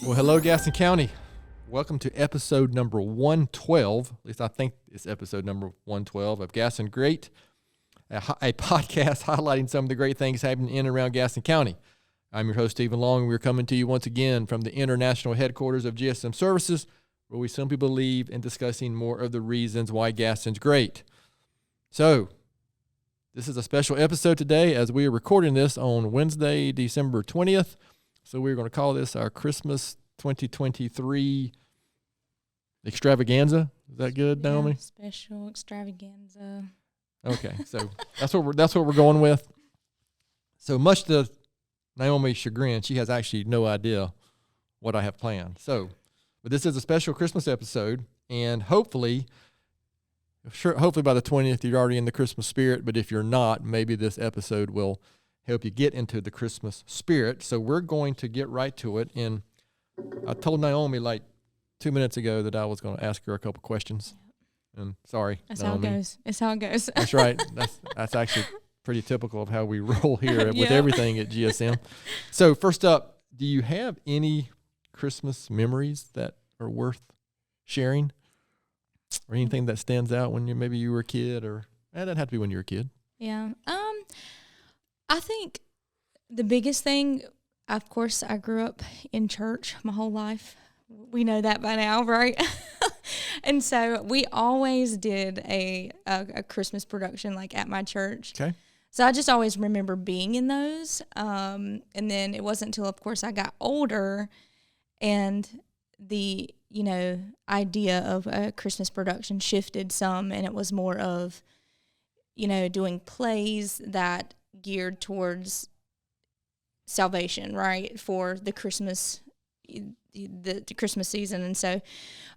Well, hello, Gaston County. Welcome to episode number 112. At least I think it's episode number 112 of Gaston Great, a podcast highlighting some of the great things happening in and around Gaston County. I'm your host, Stephen Long, and we're coming to you once again from the international headquarters of GSM Services, where we simply believe in discussing more of the reasons why Gaston's great. So, this is a special episode today as we are recording this on Wednesday, December 20th. So we're going to call this our Christmas 2023 extravaganza. Is that good, Naomi? Special extravaganza. Okay, so that's what we're going with. So much to Naomi's chagrin, she has actually no idea what I have planned. So, but this is a special Christmas episode, and hopefully by the 20th you're already in the Christmas spirit. But if you're not, maybe this episode will help you get into the Christmas spirit. So we're going to get right to it. And I told Naomi like 2 minutes ago that I was going to ask her a couple questions. And sorry, That's Naomi. how it goes. It's how it goes. That's right. That's actually pretty typical of how we roll here with everything at GSM. So first up, do you have any Christmas memories that are worth sharing? Or anything that stands out when maybe you were a kid, or it doesn't have to be when you were a kid. Yeah. I think the biggest thing, of course, I grew up in church my whole life. We know that by now, right? And so we always did a Christmas production like at my church. Okay. So I just always remember being in those. And then it wasn't until, of course, I got older and the, idea of a Christmas production shifted some, and it was more of, doing plays that geared towards salvation, right, for the Christmas season. And so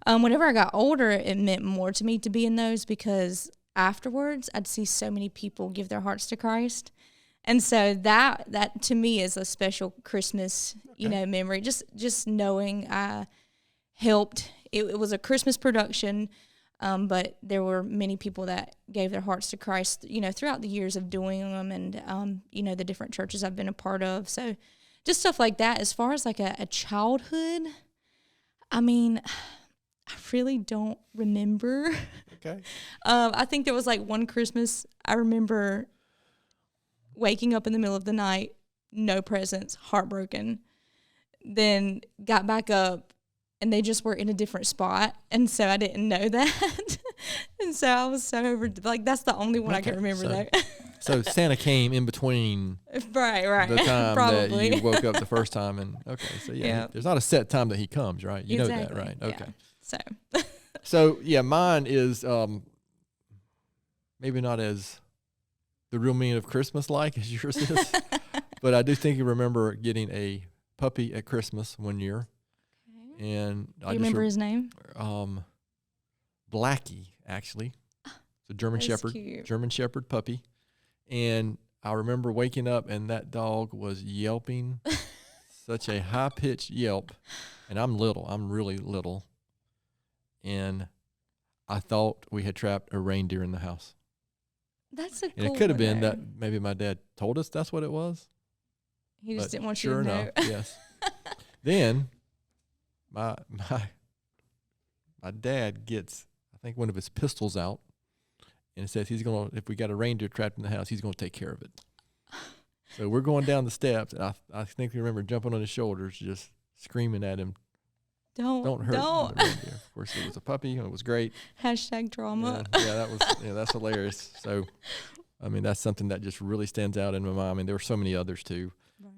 whenever I got older, it meant more to me to be in those, because afterwards I'd see so many people give their hearts to Christ. And so that to me is a special Christmas, memory. Just knowing I helped. It was a Christmas production, but there were many people that gave their hearts to Christ, throughout the years of doing them, and the different churches I've been a part of. So just stuff like that. As far as like a childhood, I mean, I really don't remember. Okay. I think there was like one Christmas I remember waking up in the middle of the night, no presents, heartbroken. Then got back up, and they just were in a different spot, and so I didn't know that. And so I was so that's the only one I can remember, though. So Santa came in between right. the time Probably. that you woke up the first time, and okay, so there's not a set time that he comes, right? You know that, right? Okay. Yeah. So mine is maybe not as the real meaning of Christmas like as yours is, but I do think you remember getting a puppy at Christmas one year. Okay. And Do you remember his name? Blackie, actually. It's a German Shepherd, cute. German Shepherd puppy. And I remember waking up and that dog was yelping, such a high-pitched yelp. And I'm really little. And I thought we had trapped a reindeer in the house. That's a cool And it could have been one, though. that maybe my dad told us that's what it was. He just didn't want sure you to know. enough, yes. Then my dad gets, I think, one of his pistols out, and it says if we got a reindeer trapped in the house, he's gonna take care of it. So we're going down the steps, and I think we remember jumping on his shoulders, just screaming at him, "Don't hurt the reindeer." Of course, it was a puppy, and it was great. #drama. That's hilarious. So, I mean, that's something that just really stands out in my mind. I mean, there were so many others too,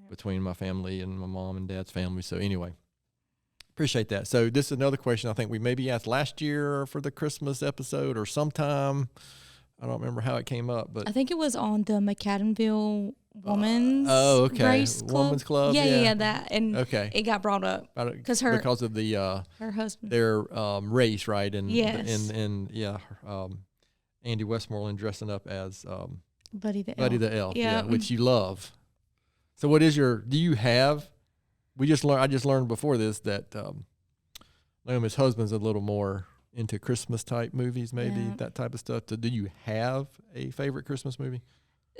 between my family and my mom and dad's family. So anyway, appreciate that. So this is another question I think we maybe asked last year for the Christmas episode or sometime. I don't remember how it came up, but I think it was on the McAdenville Women's Race Club. Women's Club. Yeah, that. And okay, it got brought up because of the her husband, their race, right? And yes, Andy Westmoreland dressing up as Buddy the Elf, yeah, which you love. So what is do you have, I just learned before this that Naomi's husband's a little more into Christmas type movies, maybe that type of stuff. So do you have a favorite Christmas movie?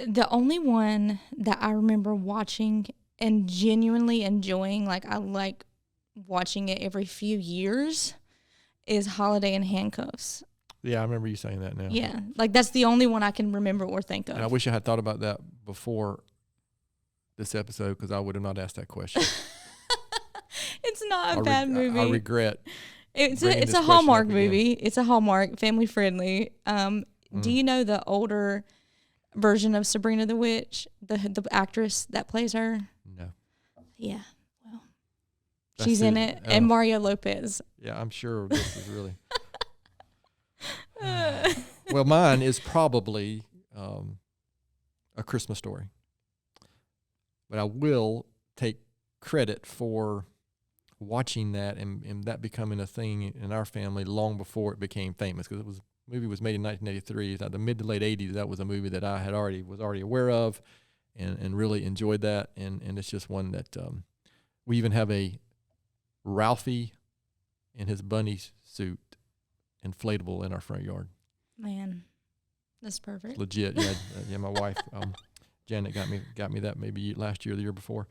The only one that I remember watching and genuinely enjoying, like I like watching it every few years is Holiday in Handcuffs. Yeah, I remember you saying that now. Yeah, like that's the only one I can remember or think of. And I wish I had thought about that before this episode because I would have not asked that question. It's not a bad movie. I regret. It's a Hallmark movie. It's a Hallmark, family friendly. Do you know the older version of Sabrina the Witch, the actress that plays her? No. Yeah, well, That's she's in it, and Mario Lopez. Yeah, I'm sure this is really. Well, mine is probably A Christmas Story, but I will take credit for watching that and that becoming a thing in our family long before it became famous, because the movie was made in 1983. The mid to late 80s, that was a movie that I was already aware of and really enjoyed that, and it's just one that we even have a Ralphie in his bunny suit inflatable in our front yard. Man, that's perfect. Legit, yeah. Yeah, my wife Janet got me that maybe last year or the year before.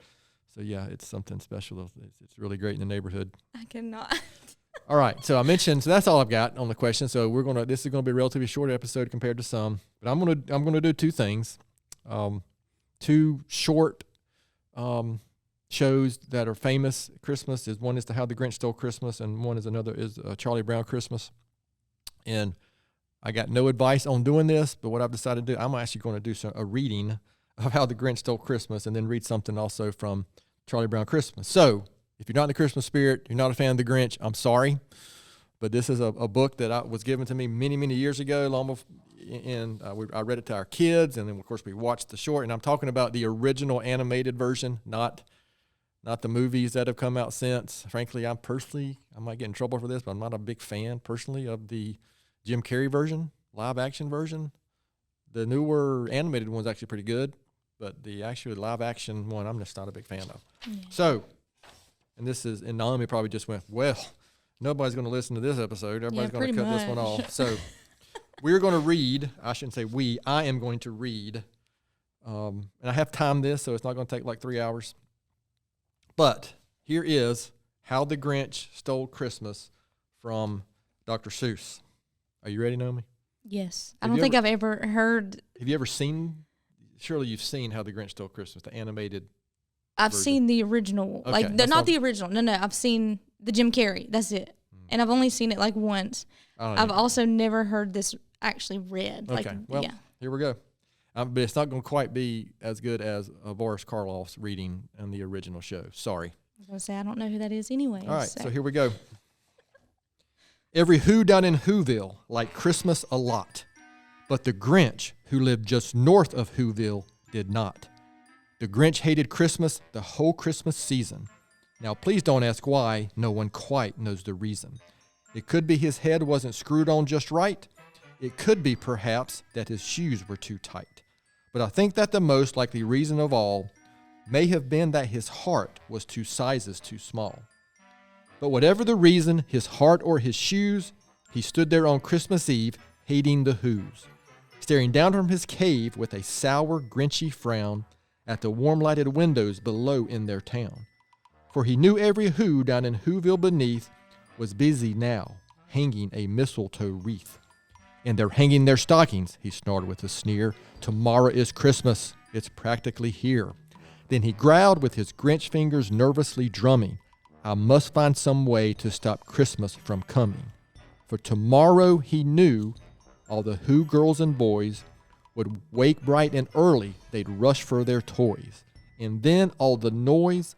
So yeah, it's something special. It's really great in the neighborhood. I cannot. All right, so I mentioned, so that's all I've got on the question. So this is gonna be a relatively short episode compared to some, but I'm gonna do two things, two short shows that are famous Christmas. One is How the Grinch Stole Christmas, and one is Charlie Brown Christmas. And I got no advice on doing this, but what I've decided to do, I'm actually going to do a reading of How the Grinch Stole Christmas, and then read something also from Charlie Brown Christmas. So if you're not in the Christmas spirit, you're not a fan of the Grinch, I'm sorry, but this is a book that was given to me many, many years ago, long before, and I read it to our kids, and then of course we watched the short, and I'm talking about the original animated version, not the movies that have come out since. Frankly, I might get in trouble for this, but I'm not a big fan personally of the Jim Carrey version, live action version. The newer animated one's actually pretty good, but the actual live action one, I'm just not a big fan of. Yeah. So, and Naomi probably just went, well, nobody's going to listen to this episode. Everybody's going to cut this one off. So we're going to read, I shouldn't say we, I am going to read, and I have timed this, so it's not going to take like 3 hours. But here is How the Grinch Stole Christmas from Dr. Seuss. Are you ready, Naomi? Yes. I don't think I've ever heard. Have you ever seen, surely you've seen How the Grinch Stole Christmas, the animated I've seen the original. Okay, not the original. No. I've seen the Jim Carrey. That's it. And I've only seen it like once. I've also never heard this actually read. Okay. Here we go. But it's not going to quite be as good as Boris Karloff's reading in the original show. Sorry. I was going to say, I don't know who that is anyway. All right, so here we go. Every who down in Whoville liked Christmas a lot, but the Grinch, who lived just north of Whoville, did not. The Grinch hated Christmas the whole Christmas season. Now, please don't ask why. No one quite knows the reason. It could be his head wasn't screwed on just right. It could be, perhaps, that his shoes were too tight. But I think that the most likely reason of all may have been that his heart was 2 sizes too small. But whatever the reason, his heart or his shoes, he stood there on Christmas Eve, hating the Whos, staring down from his cave with a sour, grinchy frown at the warm-lighted windows below in their town. For he knew every Who down in Whoville beneath was busy now, hanging a mistletoe wreath. And they're hanging their stockings, he snorted with a sneer. Tomorrow is Christmas, it's practically here. Then he growled with his Grinch fingers nervously drumming. I must find some way to stop Christmas from coming. For tomorrow, he knew, all the Who girls and boys would wake bright and early, they'd rush for their toys. And then all the noise.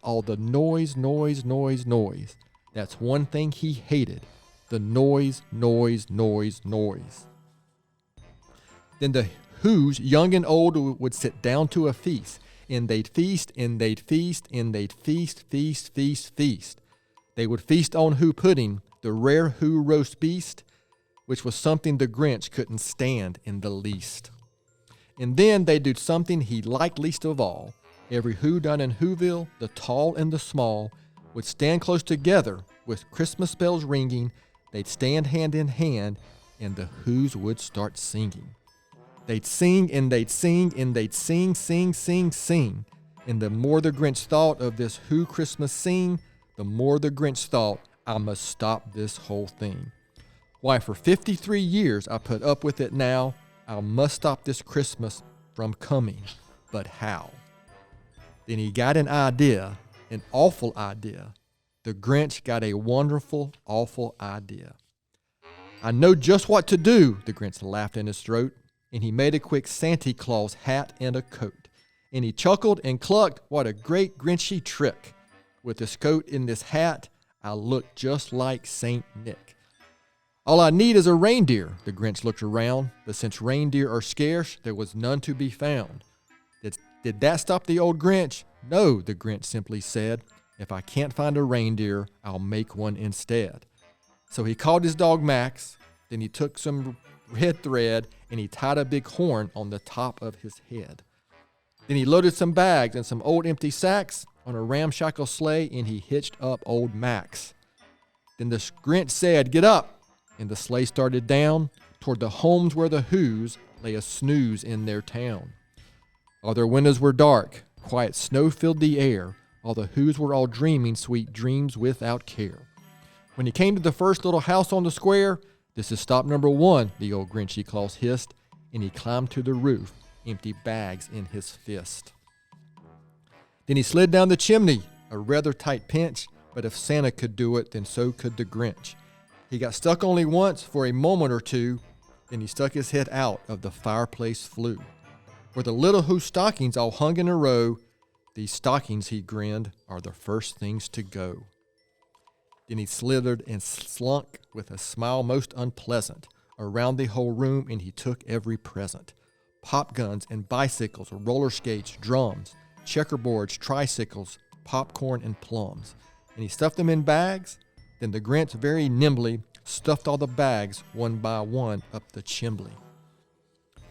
That's one thing he hated, the noise. Then the Who's, young and old, would sit down to a feast, and they'd feast. They would feast on Who pudding, the rare Who roast beast, which was something the Grinch couldn't stand in the least. And then they'd do something he liked least of all. Every Who down in Whoville, the tall and the small, would stand close together with Christmas bells ringing. They'd stand hand in hand, and the Who's would start singing. They'd sing and they'd sing and they'd sing. And the more the Grinch thought of this Who Christmas scene, the more the Grinch thought, I must stop this whole thing. Why, for 53 years I put up with it now. I must stop this Christmas from coming. But how? Then he got an idea, an awful idea. The Grinch got a wonderful, awful idea. I know just what to do, the Grinch laughed in his throat, and he made a quick Santa Claus hat and a coat. And he chuckled and clucked, what a great Grinchy trick. With this coat and this hat, I'll look just like Saint Nick. All I need is a reindeer, the Grinch looked around, but since reindeer are scarce, there was none to be found. Did that stop the old Grinch? No, the Grinch simply said. If I can't find a reindeer, I'll make one instead. So he called his dog Max, then he took some red thread and he tied a big horn on the top of his head. Then he loaded some bags and some old empty sacks on a ramshackle sleigh and he hitched up old Max. Then the Grinch said, "Get up!" And the sleigh started down toward the homes where the Whos lay a snooze in their town. All their windows were dark, quiet snow filled the air, all the Whos were all dreaming sweet dreams without care. When he came to the first little house on the square, "This is stop number 1, the old Grinchy Claus hissed, and he climbed to the roof, empty bags in his fist. Then he slid down the chimney, a rather tight pinch, but if Santa could do it, then so could the Grinch. He got stuck only once for a moment or two, then he stuck his head out of the fireplace flue. Where the little Who stockings all hung in a row, these stockings, he grinned, are the first things to go. Then he slithered and slunk with a smile most unpleasant around the whole room, and he took every present. Pop guns and bicycles, roller skates, drums, checkerboards, tricycles, popcorn, and plums. And he stuffed them in bags. Then the Grinch very nimbly stuffed all the bags one by one up the chimney.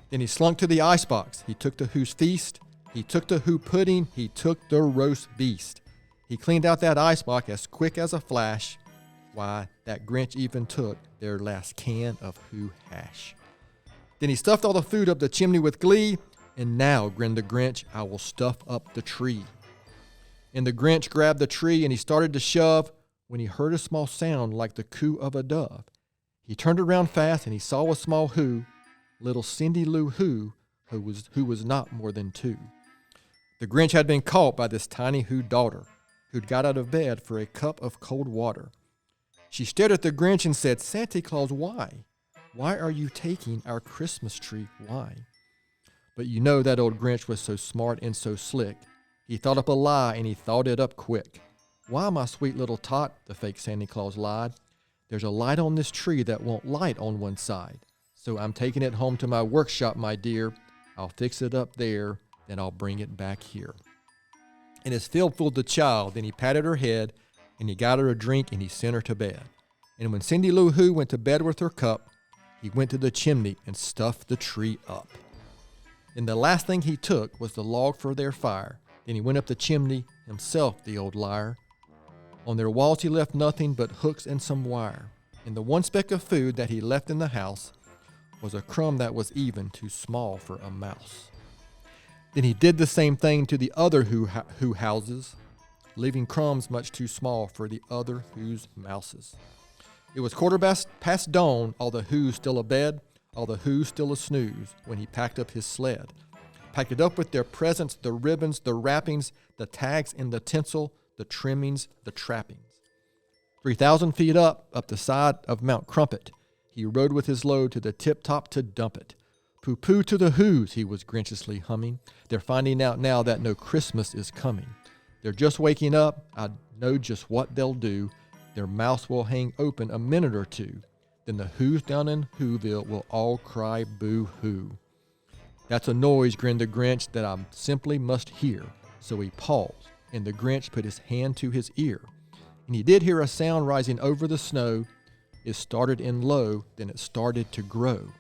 Then he slunk to the icebox. He took the Who's feast. He took the Who pudding. He took the roast beast. He cleaned out that icebox as quick as a flash. Why, that Grinch even took their last can of Who hash. Then he stuffed all the food up the chimney with glee. And now, grinned the Grinch, I will stuff up the tree. And the Grinch grabbed the tree and he started to shove when he heard a small sound like the coo of a dove. He turned around fast and he saw a small Who, little Cindy Lou Who was not more than 2. The Grinch had been caught by this tiny Who daughter, who'd got out of bed for a cup of cold water. She stared at the Grinch and said, "Santa Claus, why? Why are you taking our Christmas tree? Why?" But you know that old Grinch was so smart and so slick. He thought up a lie and he thought it up quick. "Why, my sweet little tot," the fake Santa Claus lied, "there's a light on this tree that won't light on one side. So I'm taking it home to my workshop, my dear. I'll fix it up there, then I'll bring it back here." And his Phil fooled the child. Then he patted her head, and he got her a drink, and he sent her to bed. And when Cindy Lou Who went to bed with her cup, he went to the chimney and stuffed the tree up. And the last thing he took was the log for their fire. Then he went up the chimney himself, the old liar. On their walls he left nothing but hooks and some wire. And the one speck of food that he left in the house was a crumb that was even too small for a mouse. Then he did the same thing to the other Who houses, leaving crumbs much too small for the other Who's mouses. It was quarter past dawn, all the Who's still abed, all the Who's still a snooze, when he packed up his sled. Packed it up with their presents, the ribbons, the wrappings, the tags and the tinsel, the trimmings, the trappings. 3,000 feet up the side of Mount Crumpet, he rode with his load to the tip-top to dump it. "Pooh-pooh to the Who's," he was grinchiously humming. "They're finding out now that no Christmas is coming. They're just waking up. I know just what they'll do. Their mouths will hang open a minute or two. Then the Who's down in Whoville will all cry boo-hoo." "That's a noise," grinned the Grinch, "that I simply must hear." So he paused, and the Grinch put his hand to his ear. And he did hear a sound rising over the snow. It started in low, then it started to grow.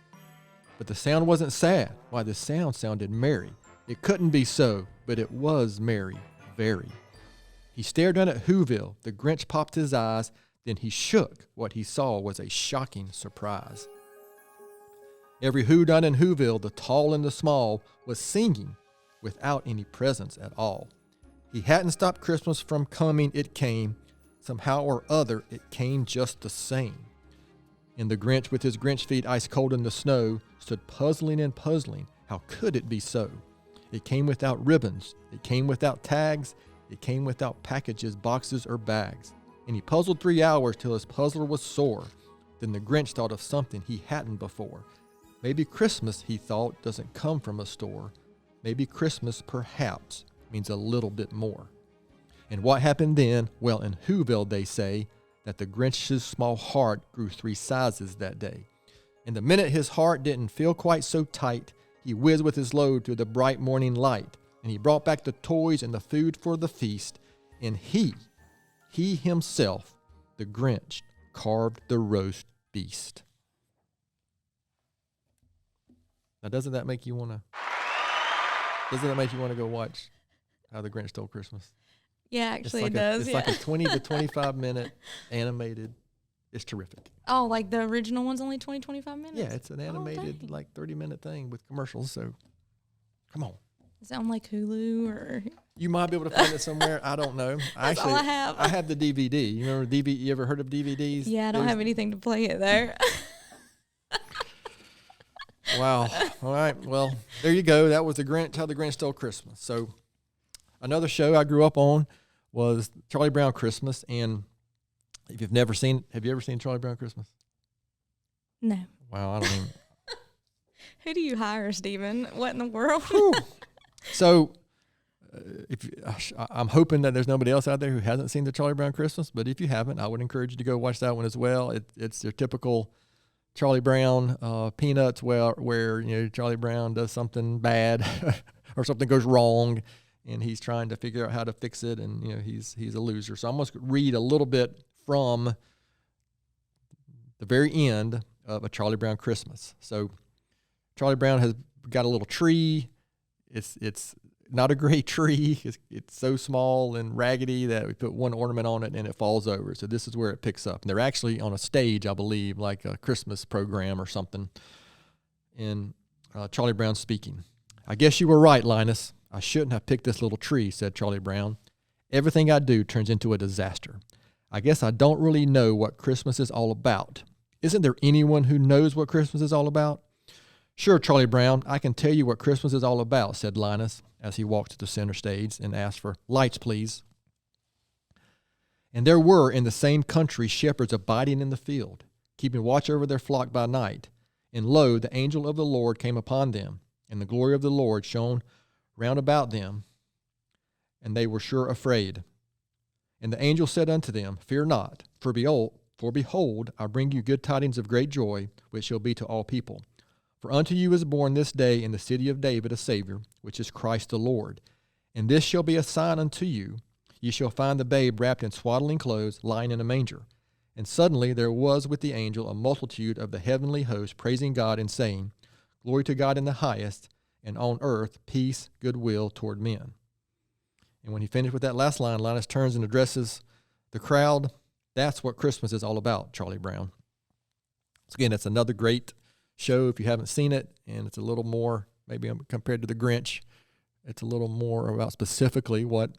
But the sound wasn't sad. Why, the sound sounded merry. It couldn't be so, but it was merry, very. He stared down at Whoville. The Grinch popped his eyes. Then he shook. What he saw was a shocking surprise. Every Who down in Whoville, the tall and the small, was singing without any presents at all. He hadn't stopped Christmas from coming, it came. Somehow or other, it came just the same. And the Grinch, with his Grinch feet ice cold in the snow, stood puzzling and puzzling. How could it be so? It came without ribbons. It came without tags. It came without packages, boxes, or bags. And he puzzled 3 hours till his puzzler was sore. Then the Grinch thought of something he hadn't before. Maybe Christmas, he thought, doesn't come from a store. Maybe Christmas, perhaps, means a little bit more. And what happened then? Well, in Whoville, they say that the Grinch's small heart grew 3 sizes that day. And the minute his heart didn't feel quite so tight, he whizzed with his load through the bright morning light. And he brought back the toys and the food for the feast. And he himself, the Grinch, carved the roast beast. Now, doesn't that make you want to go watch How the Grinch Stole Christmas? Yeah, actually it does. It's like a 20 to 25 minute animated. It's terrific. Oh, like the original one's only 20, 25 minutes? Yeah, it's an animated 30-minute thing with commercials. So, come on. Is that on like Hulu or? You might be able to find it somewhere. I don't know. That's all I have. I have the DVD. You remember DVD? You ever heard of DVDs? Yeah, I don't have anything to play it there. Wow. All right. Well, there you go. That was How the Grinch Stole Christmas. So, another show I grew up on was Charlie Brown Christmas. And if you've never seen, have you ever seen Charlie Brown Christmas? No. Wow. I don't even. Who do you hire, Steven? What in the world? So, I'm hoping that there's nobody else out there who hasn't seen the Charlie Brown Christmas. But if you haven't, I would encourage you to go watch that one as well. It's your typical Charlie Brown Peanuts, where Charlie Brown does something bad or something goes wrong, and he's trying to figure out how to fix it, and he's a loser. So I'm going to read a little bit from the very end of A Charlie Brown Christmas. So Charlie Brown has got a little tree. It's not a great tree. It's so small and raggedy that we put one ornament on it and it falls over. So this is where it picks up. And they're actually on a stage, I believe, like a Christmas program or something. And Charlie Brown speaking. "I guess you were right, Linus. I shouldn't have picked this little tree," said Charlie Brown. "Everything I do turns into a disaster. I guess I don't really know what Christmas is all about. Isn't there anyone who knows what Christmas is all about?" "Sure, Charlie Brown, I can tell you what Christmas is all about," said Linus, as he walked to the center stage and asked for "lights, please." "And there were in the same country shepherds abiding in the field, keeping watch over their flock by night. And lo, the angel of the Lord came upon them, and the glory of the Lord shone round about them, and they were sure afraid. And the angel said unto them, Fear not, for behold, I bring you good tidings of great joy, which shall be to all people. For unto you is born this day in the city of David a Savior, which is Christ the Lord. And this shall be a sign unto you. Ye shall find the babe wrapped in swaddling clothes, lying in a manger. And suddenly there was with the angel a multitude of the heavenly host, praising God and saying, Glory to God in the highest, and on earth peace, goodwill toward men." And when he finished with that last line, Linus turns and addresses the crowd. "That's what Christmas is all about, Charlie Brown." So again, it's another great show if you haven't seen it, and it's a little more, maybe compared to the Grinch, it's a little more about specifically what,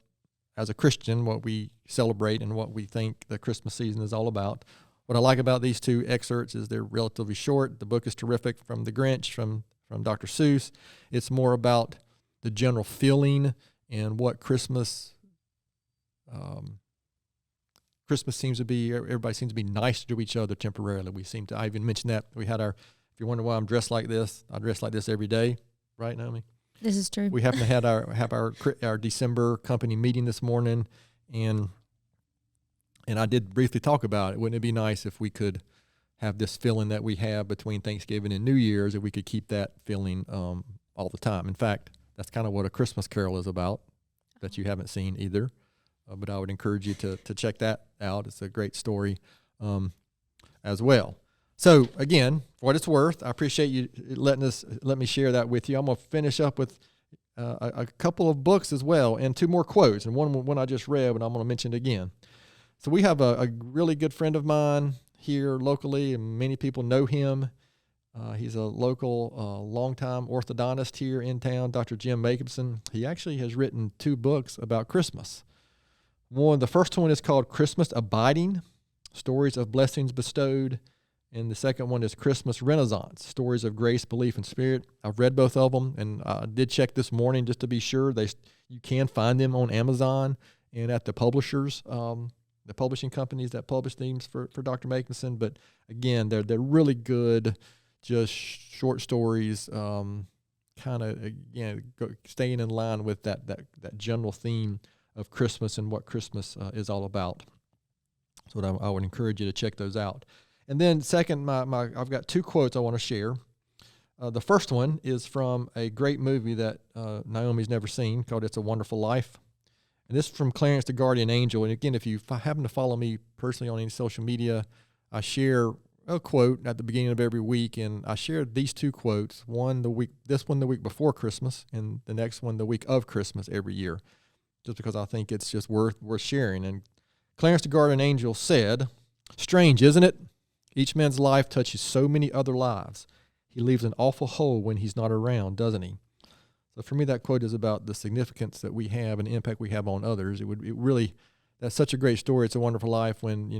as a Christian, what we celebrate and what we think the Christmas season is all about. What I like about these two excerpts is they're relatively short. The book is terrific from the Grinch, from Dr. Seuss. It's more about the general feeling and what Christmas seems to be. Everybody seems to be nice to each other temporarily. I even mentioned that we had if you wonder why I'm dressed like this, I dress like this every day, right, Naomi? This is true. We happen to have our December company meeting this morning, and I did briefly talk about it. Wouldn't it be nice if we could have this feeling that we have between Thanksgiving and New Year's, if we could keep that feeling all the time? In fact, that's kind of what A Christmas Carol is about, that you haven't seen either. But I would encourage you to check that out. It's a great story as well. So again, for what it's worth, I appreciate you let me share that with you. I'm going to finish up with a couple of books as well, and two more quotes, and one I just read, but I'm going to mention it again. So we have a really good friend of mine here locally, and many people know him. He's a local, longtime orthodontist here in town, Dr. Jim Jacobson. He actually has written 2 books about Christmas. The first one is called Christmas Abiding, Stories of Blessings Bestowed. And the second one is Christmas Renaissance, Stories of Grace, Belief, and Spirit. I've read both of them, and I did check this morning just to be sure. You can find them on Amazon and at the publishers, the publishing companies that publish these for Dr. Makinson. But again, they're really good, just short stories, kind of, again, staying in line with that general theme of Christmas and what Christmas is all about. So I would encourage you to check those out. And then second, I've got two quotes I want to share. The first one is from a great movie that Naomi's never seen called It's a Wonderful Life. And this is from Clarence the Guardian Angel. And again, if you happen to follow me personally on any social media, I share a quote at the beginning of every week. And I shared these two quotes, this one the week before Christmas, and the next one the week of Christmas every year, just because I think it's just worth sharing. And Clarence the Guardian Angel said, "Strange, isn't it? Each man's life touches so many other lives. He leaves an awful hole when he's not around, doesn't he?" So for me, that quote is about the significance that we have and the impact we have on others. That's such a great story. It's a Wonderful Life when,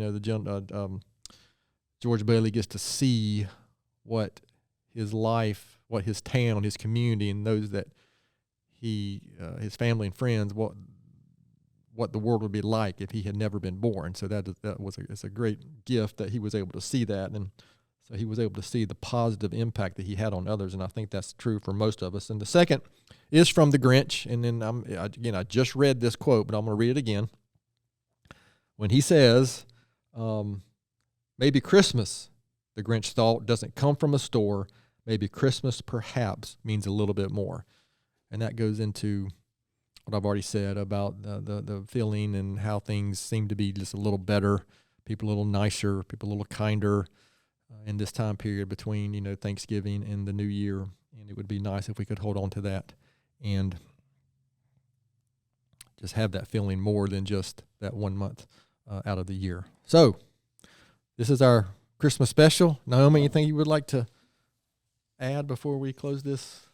George Bailey gets to see what his life, what his town, his community, and those that his family and friends, what the world would be like if he had never been born. So it's a great gift that he was able to see that, and so he was able to see the positive impact that he had on others, and I think that's true for most of us. And the second is from the Grinch, and then I just read this quote, but I'm going to read it again. When he says, "Maybe Christmas," the Grinch thought, "doesn't come from a store. Maybe Christmas perhaps means a little bit more." And that goes into what I've already said about the feeling and how things seem to be just a little better, people a little nicer, people a little kinder in this time period between, Thanksgiving and the New Year. And it would be nice if we could hold on to that and just have that feeling more than just that 1 month out of the year. So this is our Christmas special. Naomi, anything you would like to add before we close this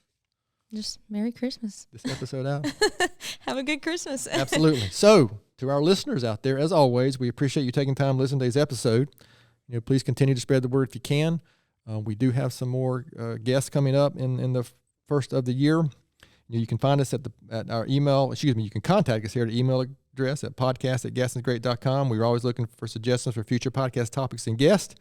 Merry Christmas. This episode out? Have a good Christmas. Absolutely. So, to our listeners out there, as always, we appreciate you taking time to listen to today's episode. Please continue to spread the word if you can. We do have some more guests coming up in the first of the year. You can find us at our email. You can contact us here at the email address at podcast@gastonsgreat.com. We're always looking for suggestions for future podcast topics and guests.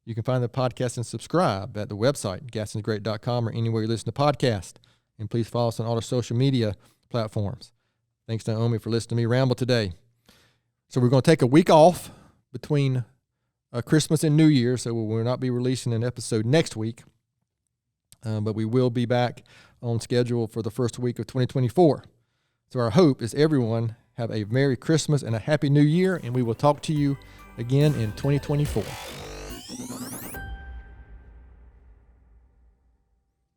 You can find the podcast and subscribe at the website, gastonsgreat.com, or anywhere you listen to podcasts. And please follow us on all our social media platforms. Thanks, Naomi, for listening to me ramble today. So we're going to take a week off between Christmas and New Year, so we will not be releasing an episode next week. But we will be back on schedule for the first week of 2024. So our hope is everyone have a Merry Christmas and a Happy New Year, and we will talk to you again in 2024.